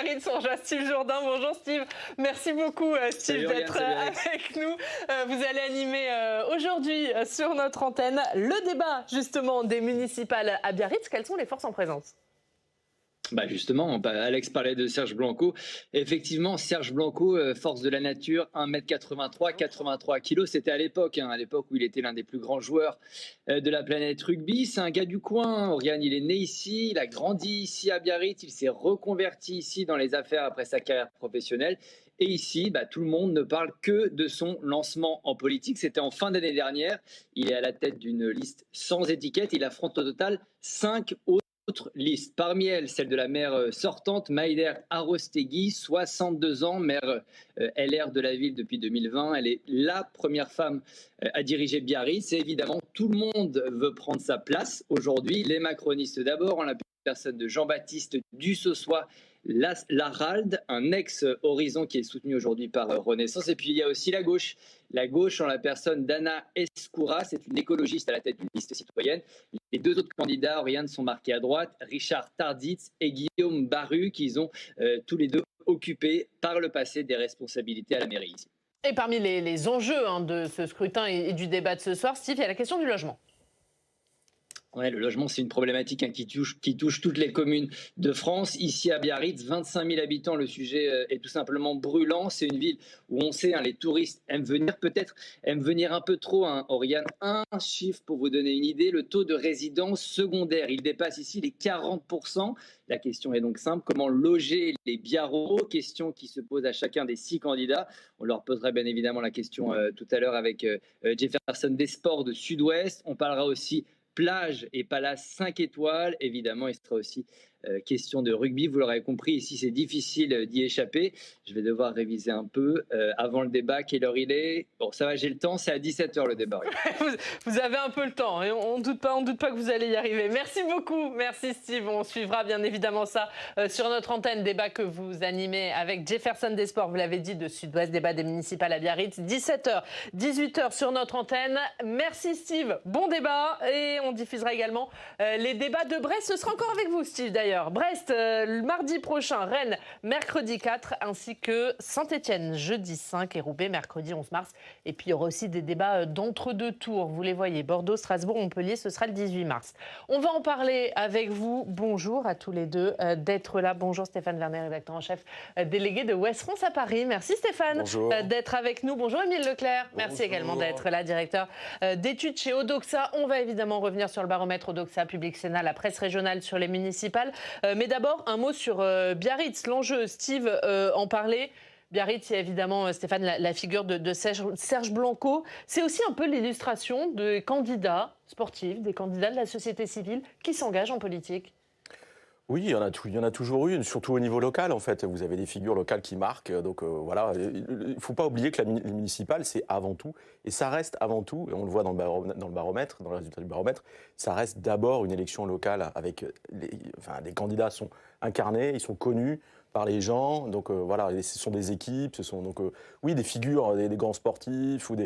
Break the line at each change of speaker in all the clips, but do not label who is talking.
Biarritz. On rejoint Steve Jourdain. Bonjour Steve. Merci beaucoup Steve d'être avec nous. Vous allez animer aujourd'hui sur notre antenne le débat justement des municipales à Biarritz. Quelles sont les forces en présence ?
Justement, Alex parlait de Serge Blanco. Effectivement, Serge Blanco, force de la nature, 1m83, 83 kg. C'était à l'époque où il était l'un des plus grands joueurs de la planète rugby. C'est un gars du coin. Oriane, il est né ici, il a grandi ici à Biarritz, il s'est reconverti ici dans les affaires après sa carrière professionnelle. Et ici, tout le monde ne parle que de son lancement en politique. C'était en fin d'année dernière. Il est à la tête d'une liste sans étiquette. Il affronte au total 5 autres liste. Parmi elles, celle de la maire sortante, Maïder Arostegui, 62 ans, maire LR de la ville depuis 2020. Elle est la première femme à diriger Biarritz. Et évidemment, tout le monde veut prendre sa place aujourd'hui. Les macronistes d'abord, en la personne de Jean-Baptiste Dussossois Laralde, un ex-Horizon qui est soutenu aujourd'hui par Renaissance. Et puis il y a aussi la gauche en la personne d'Anna Escoura, c'est une écologiste à la tête d'une liste citoyenne. Les deux autres candidats, Oriane, sont marqués à droite, Richard Tarditz et Guillaume Baru, qui ont tous les deux occupé par le passé des responsabilités à la mairie ici.
Et parmi les enjeux de ce scrutin et du débat de ce soir, Steve, il y a la question du logement.
Ouais, le logement, c'est une problématique qui touche toutes les communes de France. Ici à Biarritz, 25 000 habitants, le sujet est tout simplement brûlant. C'est une ville où on sait, les touristes aiment venir un peu trop. Oriane, un chiffre pour vous donner une idée, le taux de résidence secondaire, il dépasse ici les 40%. La question est donc simple, comment loger les Biarros? Question qui se pose à chacun des 6 candidats. On leur posera bien évidemment la question tout à l'heure avec Jefferson Desports de Sud-Ouest. On parlera aussi plage et palace 5 étoiles. Évidemment, il sera aussi question de rugby. Vous l'aurez compris, ici, c'est difficile d'y échapper. Je vais devoir réviser un peu avant le débat. Quelle heure il est? Bon, ça va, j'ai le temps. C'est à 17h le débat.
Vous avez un peu le temps et on ne doute pas que vous allez y arriver. Merci beaucoup. Merci Steve. On suivra bien évidemment ça sur notre antenne. Débat que vous animez avec Jefferson Desports, vous l'avez dit, de Sud-Ouest, débat des municipales à Biarritz. 17h, 18h sur notre antenne. Merci Steve. Bon débat. Et on diffusera également les débats de Brest. Ce sera encore avec vous Steve d'ailleurs. Brest, le mardi prochain, Rennes, mercredi 4, ainsi que Saint-Etienne, jeudi 5 et Roubaix, mercredi 11 mars. Et puis, il y aura aussi des débats d'entre-deux tours. Vous les voyez, Bordeaux, Strasbourg, Montpellier, ce sera le 18 mars. On va en parler avec vous. Bonjour à tous les deux d'être là. Bonjour Stéphane Vernet, rédacteur en chef délégué de Ouest France à Paris. Merci Stéphane d'être avec nous. Bonjour Émile Leclerc. Merci également d'être là, directeur d'études chez Odoxa. On va évidemment revenir sur le baromètre Odoxa, Public Sénat, la presse régionale sur les municipales. Mais d'abord, un mot sur Biarritz. L'enjeu, Steve en parlait. Biarritz, il y a évidemment, Stéphane, la figure de Serge Blanco. C'est aussi un peu l'illustration des candidats sportifs, des candidats de la société civile qui s'engagent en politique.
Oui, il y en a toujours eu, surtout au niveau local, en fait. Vous avez des figures locales qui marquent. Donc voilà, il ne faut pas oublier que les municipales, c'est avant tout, et ça reste avant tout, et on le voit dans le baromètre, dans le résultat du baromètre, ça reste d'abord une élection locale avec les candidats sont incarnés, ils sont connus par les gens, donc voilà, ce sont des équipes, ce sont donc oui des figures, des grands sportifs, vous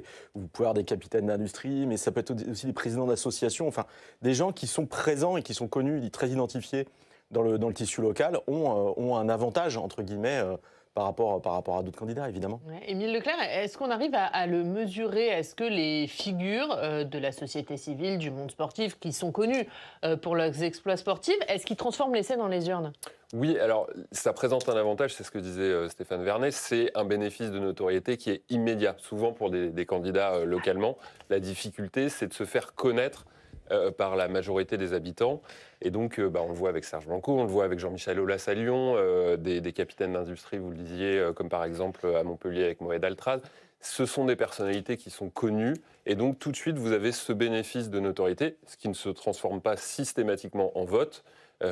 pouvez avoir des capitaines d'industrie, mais ça peut être aussi des présidents d'associations, enfin des gens qui sont présents et qui sont connus, très identifiés dans le tissu local, ont un avantage, entre guillemets, par rapport à d'autres candidats, évidemment.
Ouais. Émile Leclerc, est-ce qu'on arrive à le mesurer? Est-ce que les figures de la société civile, du monde sportif, qui sont connues pour leurs exploits sportifs, est-ce qu'ils transforment l'essai dans les urnes?
Oui, alors ça présente un avantage, c'est ce que disait Stéphane Vernet, c'est un bénéfice de notoriété qui est immédiat. Souvent pour des candidats localement, la difficulté, c'est de se faire connaître par la majorité des habitants. Et donc, on le voit avec Serge Blanco, on le voit avec Jean-Michel Aulas à Lyon, des capitaines d'industrie, vous le disiez, comme par exemple à Montpellier avec Moed Altraz. Ce sont des personnalités qui sont connues. Et donc, tout de suite, vous avez ce bénéfice de notoriété, ce qui ne se transforme pas systématiquement en vote,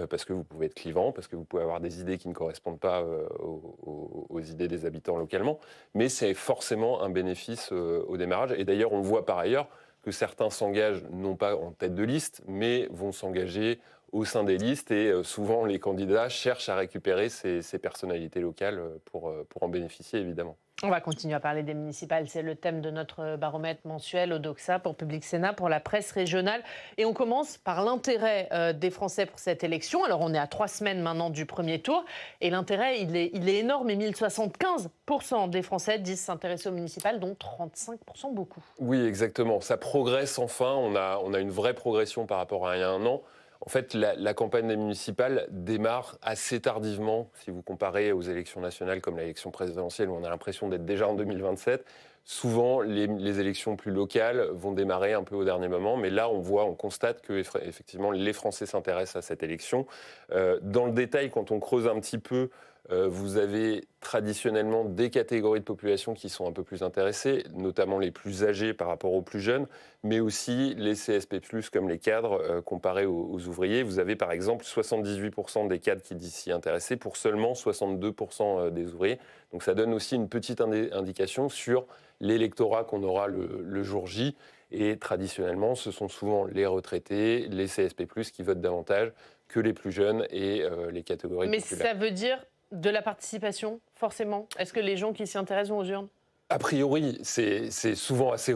parce que vous pouvez être clivant, parce que vous pouvez avoir des idées qui ne correspondent pas aux idées des habitants localement. Mais c'est forcément un bénéfice au démarrage. Et d'ailleurs, on le voit par ailleurs, que certains s'engagent non pas en tête de liste, mais vont s'engager au sein des listes et souvent les candidats cherchent à récupérer ces personnalités locales pour en bénéficier évidemment.
On va continuer à parler des municipales. C'est le thème de notre baromètre mensuel Odoxa pour Public Sénat, pour la presse régionale. Et on commence par l'intérêt des Français pour cette élection. Alors, on est à 3 semaines maintenant du premier tour. Et l'intérêt, il est énorme. Et 1075% des Français disent s'intéresser aux municipales, dont 35% beaucoup.
Oui, exactement. Ça progresse enfin. On a une vraie progression par rapport à il y a un an. En fait, la campagne des municipales démarre assez tardivement, si vous comparez aux élections nationales comme l'élection présidentielle, où on a l'impression d'être déjà en 2027. Souvent, les élections plus locales vont démarrer un peu au dernier moment, mais là, on constate que effectivement, les Français s'intéressent à cette élection. Dans le détail, quand on creuse un petit peu, vous avez traditionnellement des catégories de population qui sont un peu plus intéressées, notamment les plus âgés par rapport aux plus jeunes, mais aussi les CSP+, comme les cadres, comparés aux ouvriers. Vous avez par exemple 78% des cadres qui disent s'y intéresser pour seulement 62% des ouvriers. Donc ça donne aussi une petite indication sur l'électorat qu'on aura le jour J. Et traditionnellement, ce sont souvent les retraités, les CSP+, qui votent davantage que les plus jeunes et les catégories populaires.
Mais ça veut dire de la participation, forcément? Est-ce que les gens qui s'y intéressent vont aux urnes?
A priori, c'est souvent assez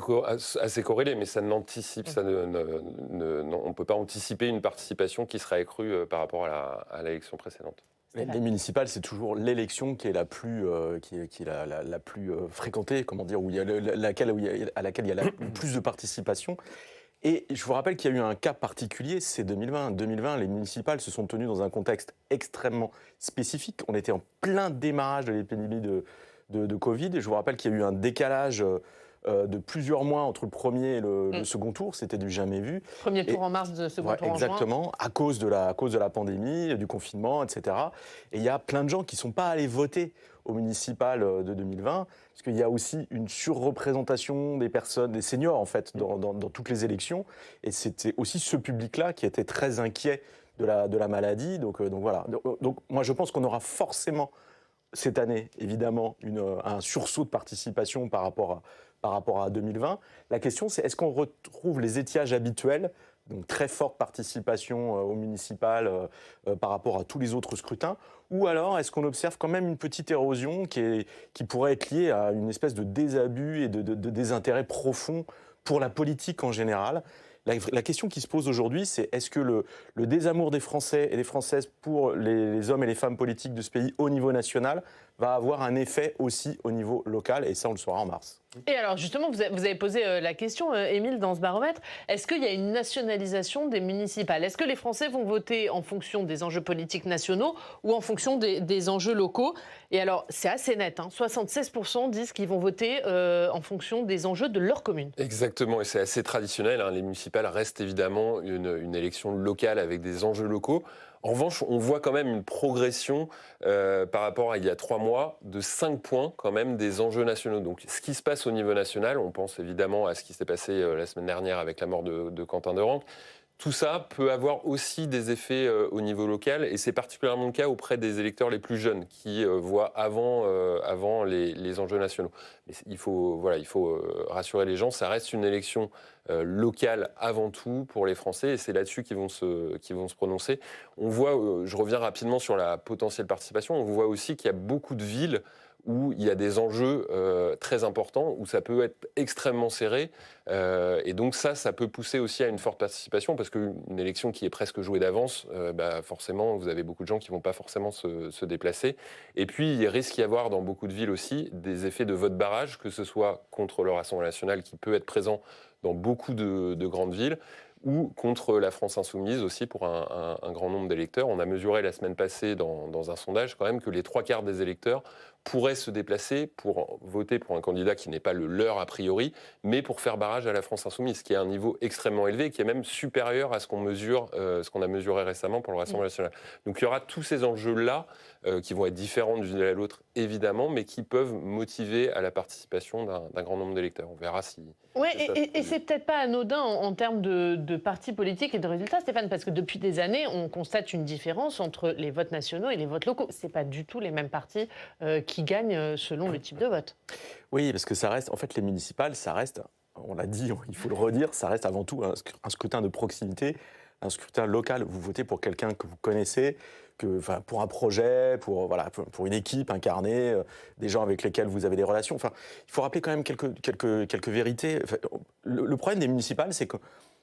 corrélé, mais ça n'anticipe, on ne peut pas anticiper une participation qui serait accrue par rapport à l'élection précédente.
Les municipales, c'est toujours l'élection qui est la plus, la plus fréquentée, comment dire, à laquelle il y a le plus de participation. Et je vous rappelle qu'il y a eu un cas particulier, c'est 2020. 2020, les municipales se sont tenues dans un contexte extrêmement spécifique. On était en plein démarrage de l'épidémie de Covid. Et je vous rappelle qu'il y a eu un décalage de plusieurs mois entre le premier et le second tour. C'était du jamais vu.
Premier tour en mars, second tour en juin.
Exactement, à cause de la pandémie, du confinement, etc. Et il y a plein de gens qui ne sont pas allés voter au municipal de 2020, parce qu'il y a aussi une surreprésentation des personnes, des seniors en fait, dans toutes les élections. Et c'était aussi ce public-là qui était très inquiet de la maladie. Donc voilà. Donc moi je pense qu'on aura forcément cette année, évidemment, un sursaut de participation par rapport à 2020. La question, c'est est-ce qu'on retrouve les étiages habituels, donc très forte participation au municipal par rapport à tous les autres scrutins, ou alors est-ce qu'on observe quand même une petite érosion qui pourrait être liée à une espèce de désabus et de désintérêt profond pour la politique en général? La question qui se pose aujourd'hui, c'est est-ce que le désamour des Français et des Françaises pour les hommes et les femmes politiques de ce pays au niveau national va avoir un effet aussi au niveau local, et ça on le saura en mars.
Et alors justement, vous avez posé la question, Émile, dans ce baromètre, est-ce qu'il y a une nationalisation des municipales? Est-ce que les Français vont voter en fonction des enjeux politiques nationaux ou en fonction des enjeux locaux? Et alors, c'est assez net, 76% disent qu'ils vont voter en fonction des enjeux de leur commune.
Exactement, et c'est assez traditionnel, les municipales restent évidemment une élection locale avec des enjeux locaux. En revanche, on voit quand même une progression par rapport à il y a 3 mois de 5 points quand même des enjeux nationaux. Donc ce qui se passe au niveau national, on pense évidemment à ce qui s'est passé la semaine dernière avec la mort de Quentin Derenc. Tout ça peut avoir aussi des effets au niveau local, et c'est particulièrement le cas auprès des électeurs les plus jeunes qui voient avant les enjeux nationaux. Mais il faut rassurer les gens, ça reste une élection locale avant tout pour les Français, et c'est là-dessus qu'ils vont se prononcer. On voit, je reviens rapidement sur la potentielle participation, on voit aussi qu'il y a beaucoup de villes où il y a des enjeux très importants, où ça peut être extrêmement serré. Et donc ça peut pousser aussi à une forte participation, parce qu'une élection qui est presque jouée d'avance, forcément, vous avez beaucoup de gens qui ne vont pas forcément se déplacer. Et puis, il risque d'y avoir dans beaucoup de villes aussi des effets de vote barrage, que ce soit contre le Rassemblement national, qui peut être présent dans beaucoup de grandes villes, ou contre la France insoumise aussi pour un grand nombre d'électeurs. On a mesuré la semaine passée dans un sondage quand même que les 3/4 des électeurs pourraient se déplacer pour voter pour un candidat qui n'est pas le leur a priori, mais pour faire barrage à la France insoumise, qui est un niveau extrêmement élevé et qui est même supérieur à ce qu'on a mesuré récemment pour le Rassemblement national. Donc il y aura tous ces enjeux-là qui vont être différents d'une ville à l'autre, évidemment, mais qui peuvent motiver à la participation d'un grand nombre d'électeurs. On verra si...
Oui, et c'est peut-être pas anodin en termes de partis politiques et de résultats, Stéphane, parce que depuis des années, on constate une différence entre les votes nationaux et les votes locaux. C'est pas du tout les mêmes partis qui gagnent selon le type de vote.
Oui, parce que ça reste, en fait, les municipales, ça reste, on l'a dit, il faut le redire, ça reste avant tout un scrutin de proximité, un scrutin local. Vous votez pour quelqu'un que vous connaissez, pour un projet, pour une équipe incarnée, des gens avec lesquels vous avez des relations. Enfin, il faut rappeler quand même quelques vérités. Enfin, le problème des municipales, c'est qu'on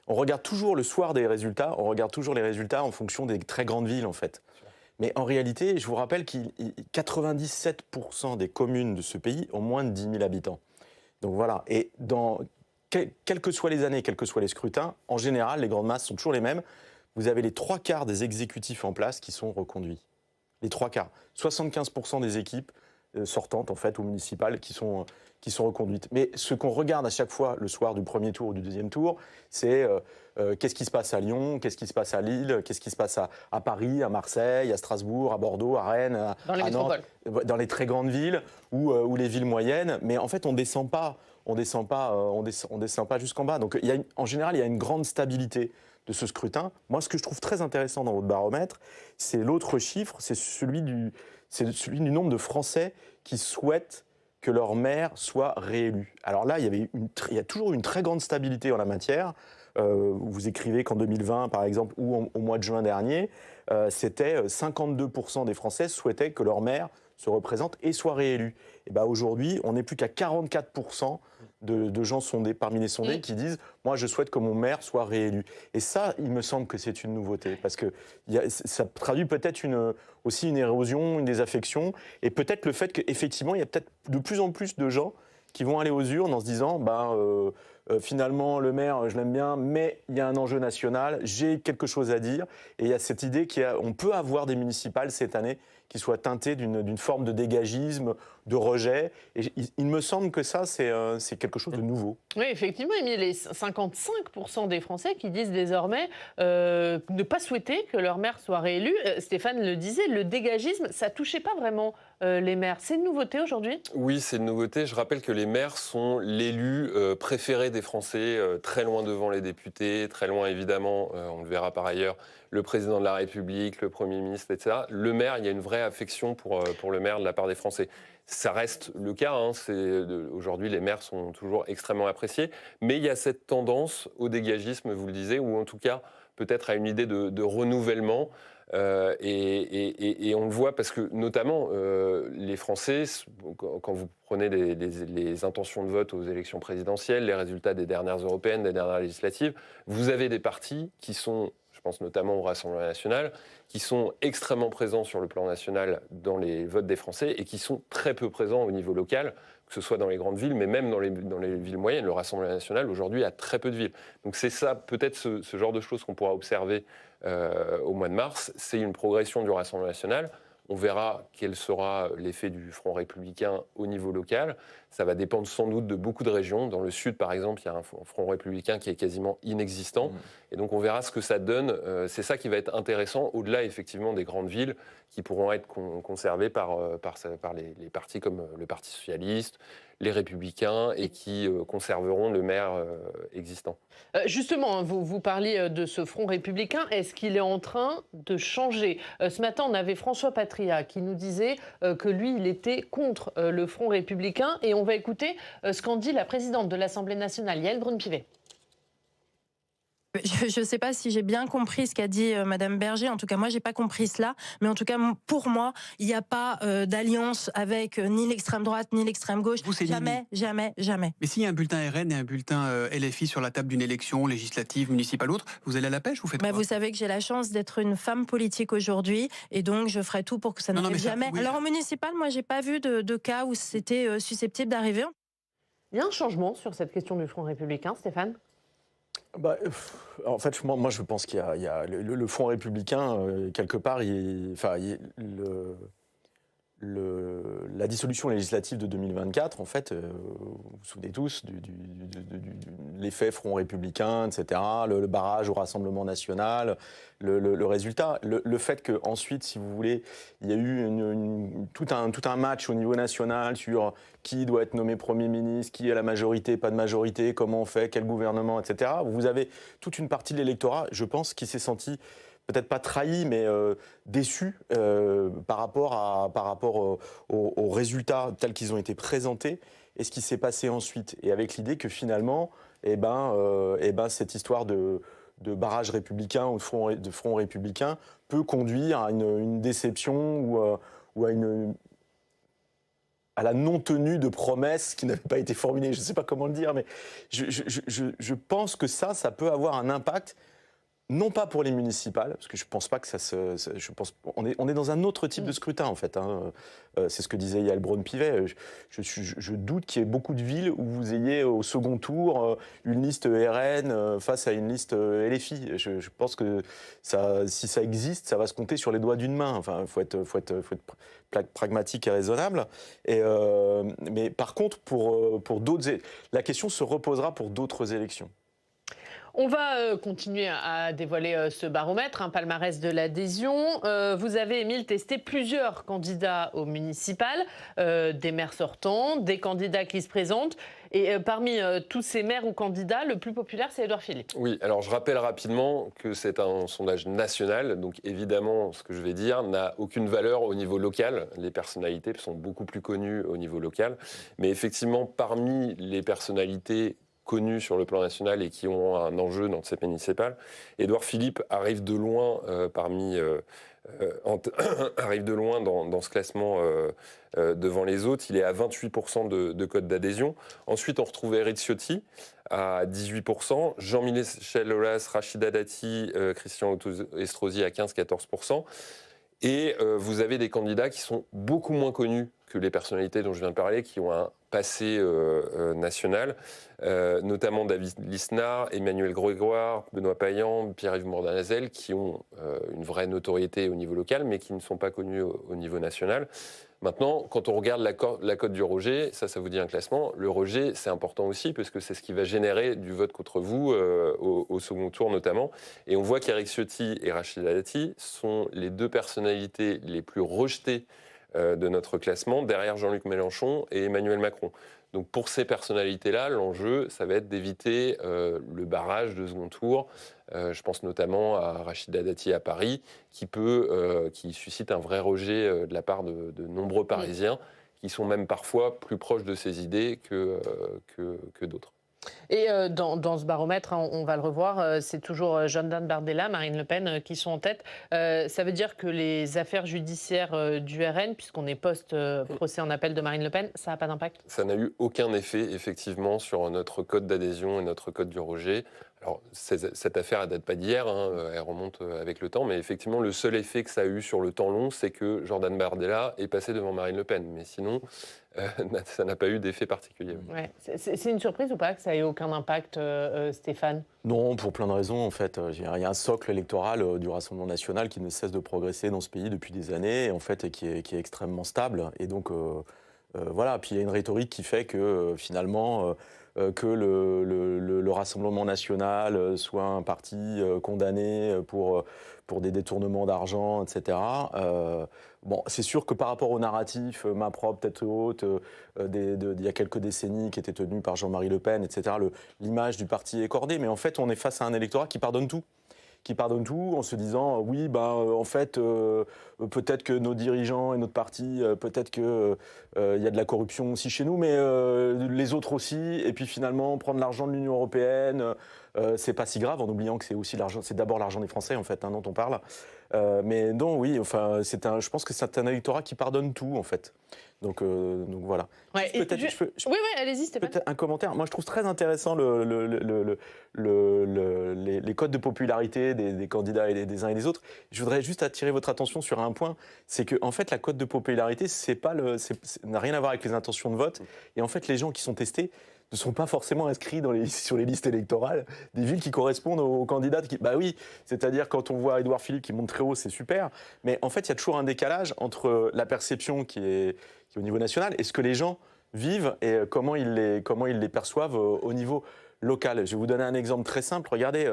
regarde toujours le soir des résultats, on regarde toujours les résultats en fonction des très grandes villes, en fait. Mais en réalité, je vous rappelle que 97% des communes de ce pays ont moins de 10 000 habitants. Donc voilà, et quelles que soient les années, quels que soient les scrutins, en général, les grandes masses sont toujours les mêmes. Vous avez les 3/4 des exécutifs en place qui sont reconduits. Les 3/4. 75% des équipes sortantes, en fait, ou municipales, qui sont reconduites. Mais ce qu'on regarde à chaque fois, le soir du premier tour ou du deuxième tour, c'est qu'est-ce qui se passe à Lyon, qu'est-ce qui se passe à Lille, qu'est-ce qui se passe à Paris, à Marseille, à Strasbourg, à Bordeaux, à Rennes, à Nantes, dans les très grandes villes ou les villes moyennes. Mais en fait, on descend pas jusqu'en bas. Donc, en général, il y a une grande stabilité de ce scrutin. Moi, ce que je trouve très intéressant dans votre baromètre, c'est l'autre chiffre, c'est celui du nombre de Français qui souhaitent que leur maire soit réélu. Alors là, il y a toujours une très grande stabilité en la matière. Vous écrivez qu'en 2020, par exemple, ou au mois de juin dernier, c'était 52% des Français souhaitaient que leur maire se représente et soit réélu. Et ben aujourd'hui, on n'est plus qu'à 44% de gens sondés, parmi les sondés qui disent « moi, je souhaite que mon maire soit réélu ». Et ça, il me semble que c'est une nouveauté, parce que ça traduit peut-être aussi une érosion, une désaffection, et peut-être le fait qu'effectivement, il y a peut-être de plus en plus de gens qui vont aller aux urnes en se disant finalement, le maire, je l'aime bien, mais il y a un enjeu national, j'ai quelque chose à dire. Et il y a cette idée qu'on peut avoir des municipales cette année qui soient teintées d'une forme de dégagisme, de rejet. Et il me semble que ça, c'est quelque chose de nouveau.
Oui, effectivement, Émile, les 55% des Français qui disent désormais ne pas souhaiter que leur maire soit réélu. Stéphane le disait, le dégagisme, ça ne touchait pas vraiment les maires. C'est une nouveauté aujourd'hui ?
Oui, c'est une nouveauté. Je rappelle que les maires sont l'élu préféré des Français, très loin devant les députés, très loin évidemment, on le verra par ailleurs, le président de la République, le Premier ministre, etc. Le maire, il y a une vraie affection pour le maire de la part des Français. Ça reste le cas. Aujourd'hui, les maires sont toujours extrêmement appréciés. Mais il y a cette tendance au dégagisme, vous le disiez, ou en tout cas peut-être à une idée de renouvellement. Et on le voit parce que, notamment, les Français, quand vous prenez les intentions de vote aux élections présidentielles, les résultats des dernières européennes, des dernières législatives, vous avez des partis qui sont, je pense notamment au Rassemblement national, qui sont extrêmement présents sur le plan national dans les votes des Français et qui sont très peu présents au niveau local, que ce soit dans les grandes villes, mais même dans les villes moyennes. Le Rassemblement national, aujourd'hui, a très peu de villes. Donc c'est ça, peut-être ce genre de choses qu'on pourra observer au mois de mars. C'est une progression du Rassemblement national. On verra quel sera l'effet du Front républicain au niveau local. Ça va dépendre sans doute de beaucoup de régions. Dans le sud, par exemple, il y a un Front républicain qui est quasiment inexistant. Et donc, on verra ce que ça donne. C'est ça qui va être intéressant, au-delà, effectivement, des grandes villes qui pourront être conservées par les partis comme le Parti socialiste, les Républicains, et qui conserveront le maire existant.
Justement, vous parliez de ce Front républicain. Est-ce qu'il est en train de changer ? Ce matin, on avait François Patria qui nous disait que lui, il était contre le Front républicain. Et on va écouter ce qu'en dit la présidente de l'Assemblée nationale, Yaël Braun-Pivet.
Je ne sais pas si j'ai bien compris ce qu'a dit Madame Berger. En tout cas, moi, j'ai pas compris cela. Mais en tout cas, pour moi, il n'y a pas d'alliance avec ni l'extrême droite ni l'extrême gauche. Jamais, jamais, jamais.
Mais s'il y a un bulletin RN et un bulletin LFI sur la table d'une élection législative, municipale ou autre, vous allez à la pêche, vous faites quoi ?
Vous savez que j'ai la chance d'être une femme politique aujourd'hui, et donc je ferai tout pour que ça n'arrive jamais. Oui. Alors en municipal, moi, j'ai pas vu de cas où c'était susceptible d'arriver.
Il y a un changement sur cette question du Front républicain, Stéphane ?
En fait, moi, je pense qu'il y a le Front républicain, quelque part, la dissolution législative de 2024, en fait, vous vous souvenez tous de l'effet Front républicain, etc., le barrage au Rassemblement national, le résultat, le fait qu'ensuite, si vous voulez, il y a eu tout un match au niveau national sur qui doit être nommé Premier ministre, qui a la majorité, pas de majorité, comment on fait, quel gouvernement, etc. Vous avez toute une partie de l'électorat, je pense, qui s'est senti peut-être pas trahi, mais déçu par rapport aux résultats tels qu'ils ont été présentés et ce qui s'est passé ensuite. Et avec l'idée que finalement, cette histoire de de barrage républicain ou de front républicain peut conduire à une déception ou à la non-tenue de promesses qui n'avaient pas été formulées. Je ne sais pas comment le dire, mais je pense que ça peut avoir un impact, non pas pour les municipales, parce que je ne pense pas que on est dans un autre type de scrutin, en fait. Hein. C'est ce que disait Yael Braun-Pivet. Je doute qu'il y ait beaucoup de villes où vous ayez au second tour une liste RN face à une liste LFI. Je pense que si ça existe, ça va se compter sur les doigts d'une main. Enfin, faut être pragmatique et raisonnable. Mais par contre, pour d'autres, la question se reposera pour d'autres élections.
On va continuer à dévoiler ce baromètre, un palmarès de l'adhésion. Vous avez, Émile, testé plusieurs candidats aux municipales, des maires sortants, des candidats qui se présentent. Et parmi tous ces maires ou candidats, le plus populaire, c'est Édouard Philippe.
Oui, alors je rappelle rapidement que c'est un sondage national. Donc évidemment, ce que je vais dire n'a aucune valeur au niveau local. Les personnalités sont beaucoup plus connues au niveau local. Mais effectivement, parmi les personnalités connus sur le plan national et qui ont un enjeu dans cette municipale, Édouard Philippe arrive de loin arrive de loin dans ce classement devant les autres. Il est à 28% de cote d'adhésion. Ensuite, on retrouve Éric Ciotti à 18%, Jean-Michel Aulas, Rachida Dati, Christian Estrosi à 15-14%. Et vous avez des candidats qui sont beaucoup moins connus que les personnalités dont je viens de parler, qui ont un passé national, notamment David Lisnard, Emmanuel Grégoire, Benoît Payan, Pierre-Yves Mordazel, qui ont une vraie notoriété au niveau local, mais qui ne sont pas connus au niveau national. Maintenant, quand on regarde la cote du rejet, ça vous dit un classement, le rejet, c'est important aussi, parce que c'est ce qui va générer du vote contre vous au second tour notamment. Et on voit qu'Éric Ciotti et Rachida Dati sont les deux personnalités les plus rejetées de notre classement, derrière Jean-Luc Mélenchon et Emmanuel Macron. Donc pour ces personnalités-là, l'enjeu, ça va être d'éviter le barrage de second tour. Je pense notamment à Rachida Dati à Paris, qui suscite un vrai rejet de la part de nombreux Parisiens, qui sont même parfois plus proches de ces idées que d'autres.
Et dans ce baromètre, hein, on va le revoir, c'est toujours Jordan Bardella, Marine Le Pen qui sont en tête. Ça veut dire que les affaires judiciaires du RN, puisqu'on est post-procès en appel de Marine Le Pen, ça n'a pas d'impact ?
Ça n'a eu aucun effet, effectivement, sur notre code d'adhésion et notre code du rejet. Alors, cette affaire, elle date pas d'hier, hein, elle remonte avec le temps, mais effectivement, le seul effet que ça a eu sur le temps long, c'est que Jordan Bardella est passé devant Marine Le Pen. Mais sinon, ça n'a pas eu d'effet particulier.
Ouais. C'est une surprise ou pas que ça ait aucun impact, Stéphane ?
Non, pour plein de raisons, en fait. Il y a un socle électoral du Rassemblement national qui ne cesse de progresser dans ce pays depuis des années, et en fait, et qui est extrêmement stable. Et donc, voilà. Puis il y a une rhétorique qui fait que, finalement... que le Rassemblement national soit un parti condamné pour des détournements d'argent, etc. Bon, c'est sûr que par rapport au narratif, main propre, tête haute, il y a quelques décennies qui était tenu par Jean-Marie Le Pen, etc., l'image du parti est cordée, mais en fait, on est face à un électorat qui pardonne tout. En se disant oui, en fait, peut-être que nos dirigeants et notre parti, peut-être qu'il y a de la corruption aussi chez nous, mais les autres aussi. Et puis finalement, prendre l'argent de l'Union européenne, c'est pas si grave, en oubliant que c'est aussi c'est d'abord l'argent des Français, en fait, hein, dont on parle. Mais non, oui, enfin, je pense que c'est un électorat qui pardonne tout, en fait. Donc voilà.
Ouais, oui, allez-y, Stéphane.
Peut-être un commentaire. Moi, je trouve très intéressant les codes de popularité des candidats et des uns et des autres. Je voudrais juste attirer votre attention sur un point, c'est que en fait, la cote de popularité, n'a rien à voir avec les intentions de vote. Et en fait, les gens qui sont testés ne sont pas forcément inscrits sur les listes électorales des villes qui correspondent aux candidats. Bah oui, c'est-à-dire quand on voit Édouard Philippe qui monte très haut, c'est super. Mais en fait, il y a toujours un décalage entre la perception qui est au niveau national et ce que les gens vivent et comment ils les perçoivent au niveau local. Je vais vous donner un exemple très simple. Regardez,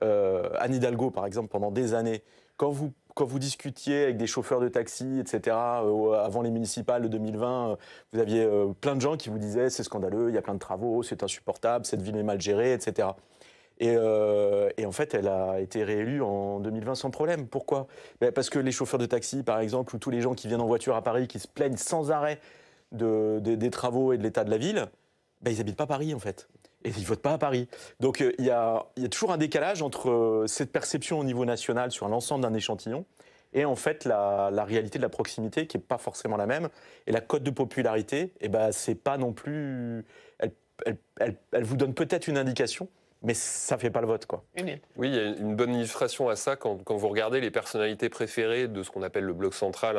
Anne Hidalgo, par exemple, pendant des années, quand vous discutiez avec des chauffeurs de taxi, etc., avant les municipales de 2020, vous aviez plein de gens qui vous disaient « c'est scandaleux, il y a plein de travaux, c'est insupportable, cette ville est mal gérée, etc. » Et en fait, elle a été réélue en 2020 sans problème. Pourquoi ? Parce que les chauffeurs de taxi, par exemple, ou tous les gens qui viennent en voiture à Paris, qui se plaignent sans arrêt des travaux et de l'état de la ville, ils n'habitent pas Paris, en fait. et ils ne votent pas à Paris. Donc il y a toujours un décalage entre cette perception au niveau national sur l'ensemble d'un échantillon et en fait la réalité de la proximité qui n'est pas forcément la même. Et la cote de popularité, c'est pas non plus... Elle vous donne peut-être une indication, mais ça ne fait pas le vote, quoi.
Oui, il y a une bonne illustration à ça quand vous regardez les personnalités préférées de ce qu'on appelle le bloc central,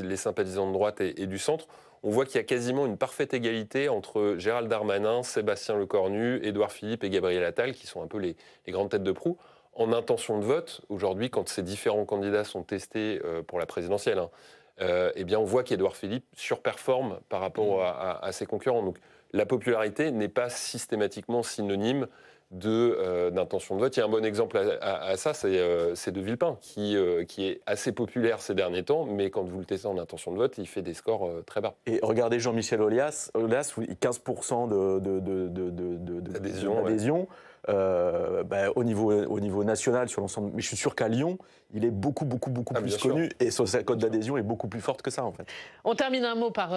les sympathisants de droite et du centre. On voit qu'il y a quasiment une parfaite égalité entre Gérald Darmanin, Sébastien Lecornu, Édouard Philippe et Gabriel Attal, qui sont un peu les grandes têtes de proue. En intention de vote, aujourd'hui, quand ces différents candidats sont testés pour la présidentielle, on voit qu'Édouard Philippe surperforme par rapport à ses concurrents. Donc la popularité n'est pas systématiquement synonyme d'intention de vote. Il y a un bon exemple à ça, c'est De Villepin, qui est assez populaire ces derniers temps, mais quand vous le testez en intention de vote, il fait des scores très bas.
Et regardez Jean-Michel Aulas, 15% d'adhésion. Au niveau national sur l'ensemble. Mais je suis sûr qu'à Lyon, il est beaucoup plus connu et sa cote d'adhésion est beaucoup plus forte que ça, en fait.
On termine un mot par,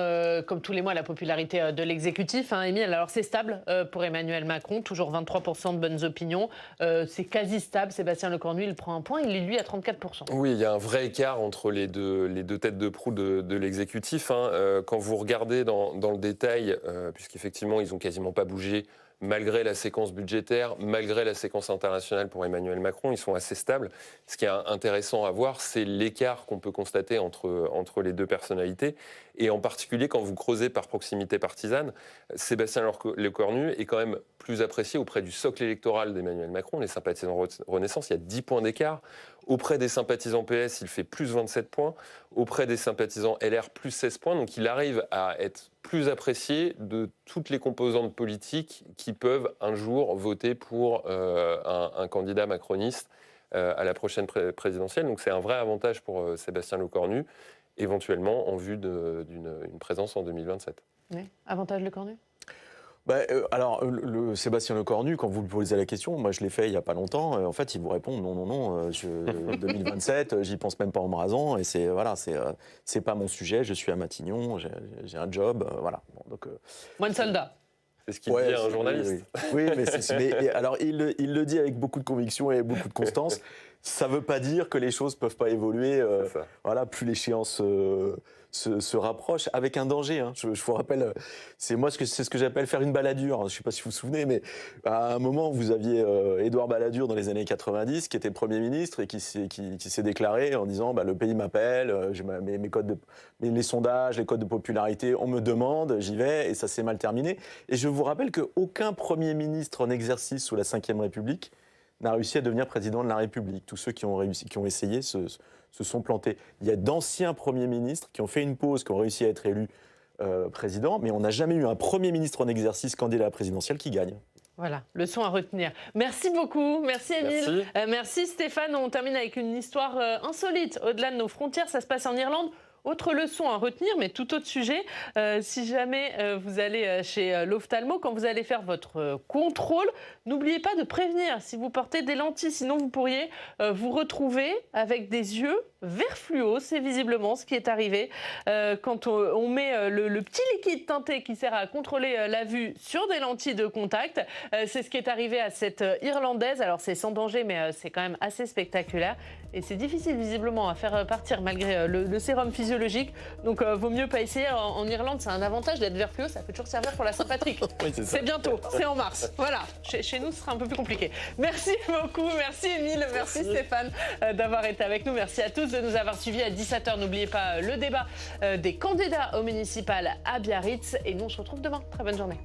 comme tous les mois, la popularité de l'exécutif. Émile, alors c'est stable pour Emmanuel Macron, toujours 23% de bonnes opinions. C'est quasi stable. Sébastien Lecornu, il prend un point, il est lui à 34%.
Oui, il y a un vrai écart entre les deux têtes de proue de l'exécutif. Quand vous regardez dans le détail, puisqu'effectivement, ils n'ont quasiment pas bougé, malgré la séquence budgétaire, malgré la séquence internationale pour Emmanuel Macron, ils sont assez stables. Ce qui est intéressant à voir, c'est l'écart qu'on peut constater entre les deux personnalités. Et en particulier, quand vous creusez par proximité partisane, Sébastien Lecornu est quand même plus apprécié auprès du socle électoral d'Emmanuel Macron, les sympathisants Renaissance. Il y a 10 points d'écart. Auprès des sympathisants PS, il fait plus 27 points. Auprès des sympathisants LR, plus 16 points. Donc il arrive à être plus apprécié de toutes les composantes politiques qui peuvent un jour voter pour un candidat macroniste à la prochaine présidentielle. Donc c'est un vrai avantage pour Sébastien Lecornu, éventuellement en vue d'une présence en 2027.
Oui. Avantage Lecornu ?
Alors, Sébastien Lecornu, quand vous lui posez la question, moi je l'ai fait il n'y a pas longtemps, en fait il vous répond non, 2027, j'y pense même pas en me rasant, et c'est pas mon sujet, je suis à Matignon, j'ai un job, voilà. Bon, donc,
Moins de soldats.
C'est ce qu'il dit à un journaliste.
Oui, mais alors il le dit avec beaucoup de conviction et beaucoup de constance. Ça ne veut pas dire que les choses ne peuvent pas évoluer. Plus l'échéance se rapproche, avec un danger. Je vous rappelle, c'est ce que j'appelle faire une baladure. Je ne sais pas si vous vous souvenez, mais à un moment, vous aviez Édouard Balladur dans les années 90, qui était Premier ministre et qui s'est déclaré en disant le pays m'appelle, les sondages, les codes de popularité, on me demande, j'y vais, et ça s'est mal terminé. Et je vous rappelle qu'aucun Premier ministre en exercice sous la Ve République n'a réussi à devenir président de la République. Tous ceux qui ont essayé se sont plantés. Il y a d'anciens premiers ministres qui ont fait une pause, qui ont réussi à être élus président, mais on n'a jamais eu un Premier ministre en exercice candidat à la présidentielle qui gagne.
Voilà, leçon à retenir. Merci beaucoup, merci Émile. Merci Stéphane. On termine avec une histoire insolite. Au-delà de nos frontières, ça se passe en Irlande. Autre leçon à retenir, mais tout autre sujet. Si jamais vous allez chez l'ophtalmo, quand vous allez faire votre contrôle, n'oubliez pas de prévenir si vous portez des lentilles. Sinon, vous pourriez vous retrouver avec des yeux vert fluo. C'est visiblement ce qui est arrivé quand on met le petit liquide teinté qui sert à contrôler la vue sur des lentilles de contact. C'est ce qui est arrivé à cette Irlandaise. Alors, c'est sans danger, mais c'est quand même assez spectaculaire. Et c'est difficile, visiblement, à faire partir malgré le sérum physiologique. Donc, vaut mieux pas essayer. En Irlande, c'est un avantage d'être vert fluo. Ça peut toujours servir pour la Saint-Patrick.
Oui,
c'est bientôt, c'est en mars. Voilà, chez nous, ce sera un peu plus compliqué. Merci beaucoup, merci Émile, merci Stéphane d'avoir été avec nous. Merci à tous de nous avoir suivis à 17h. N'oubliez pas le débat des candidats aux municipales à Biarritz. Et nous, on se retrouve demain. Très bonne journée.